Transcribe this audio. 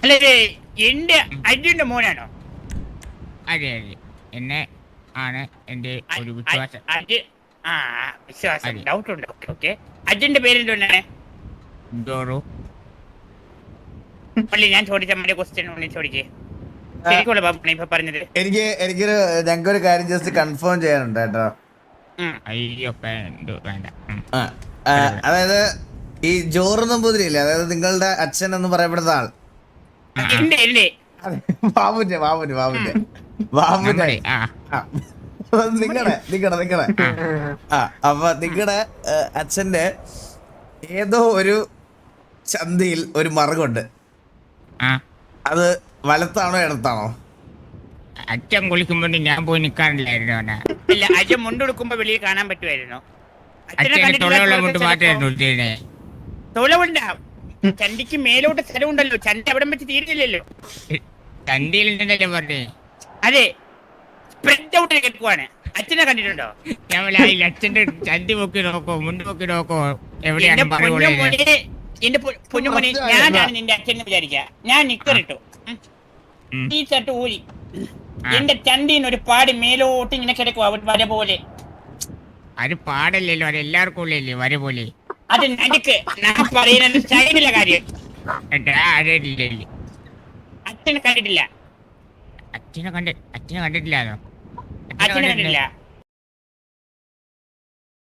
അല്ലേ എന്റെ അജിന്റെ മോനാണോ? അതെ അതെ, എന്നെ ആണ് എന്റെ ഒരു വിശ്വാസം. ആ വിശ്വാസം, ഡൗട്ട് ഉണ്ട്. ഓക്കെ, അജിന്റെ പേരെന്തോന്നാണ്? ജോറു. പള്ളി ഞാൻ ചോദിച്ച മറ്റേ ക്വസ്റ്റ്യൻ ഉള്ളി ചോദിക്കേ, ശരിക്കുള്ള ബാബു ഇപ്പൊ പറഞ്ഞത്. ഞങ്ങൾക്കൊരു കാര്യം ജസ്റ്റ് കൺഫേം ചെയ്യാനുണ്ട് കേട്ടോ. അയ്യോ വേണ്ട. അതായത് ഈ ജോറ് നമ്പൂതിരിയില്ലേ, അതായത് നിങ്ങളുടെ അച്ഛൻ എന്ന് പറയപ്പെടുന്ന ആൾ, ബാബുന്റെ ബാബുന്റെ ബാബുന്റെ ബാബുന്റെ നിങ്ങടെ അപ്പൊ നിങ്ങടെ അച്ഛന്റെ ഏതോ ഒരു ചന്തയിൽ ഒരു മറുകുണ്ട്. അത് വലത്താണോ ഇടത്താണോ? അച്ഛൻ കുളിക്കുമ്പോ ഞാൻ പോയി നിക്കാറില്ലായിരുന്നു. ഇല്ല, അച്ഛൻ മുണ്ടെടുക്കുമ്പോ വെളിയിൽ കാണാൻ പറ്റുമായിരുന്നു. തൊളവുണ്ടാ ചണ്ടിക്ക് മേലോട്ട് സ്ഥലമുണ്ടല്ലോ, ചന്ത അവിടെ വെച്ച് തീരുന്നില്ലല്ലോ. ചന്തിയിലുണ്ടല്ലോ പറഞ്ഞേ. അതെ, സ്പ്രെഡ് ഔട്ട് കേൾക്കുവാണ്. അച്ഛനെ കണ്ടിട്ടുണ്ടോ? അച്ഛന്റെ ചന്തി നോക്കി നോക്കോ, മുണ്ട് നോക്കി നോക്കോ, എന്റെ പൊന്നുമോനെ, ഞാനാണ് നിന്റെ അച്ഛൻ വിചാരിക്ക. ഞാൻ നിക്കറിട്ടു, ഈ ഷർട്ട് ഊരി, എന്റെ ചന്തിന്ന് ഒരു പാടി മേലോട്ട് ഇങ്ങനെ കിടക്കുവാ വര പോലെ. അത് പാടല്ലല്ലോ, അത് എല്ലാവർക്കും ഉള്ളല്ലേ വര പോലെ. അത് നടുക്ക് ഞാൻ പറയുന്ന സൈഡിലെ കാര്യം. അച്ഛനെ കണ്ടിട്ടില്ല. അച്ഛനെ കണ്ടിട്ടില്ലാന്നോ? അച്ഛനെ കണ്ടിട്ടില്ല.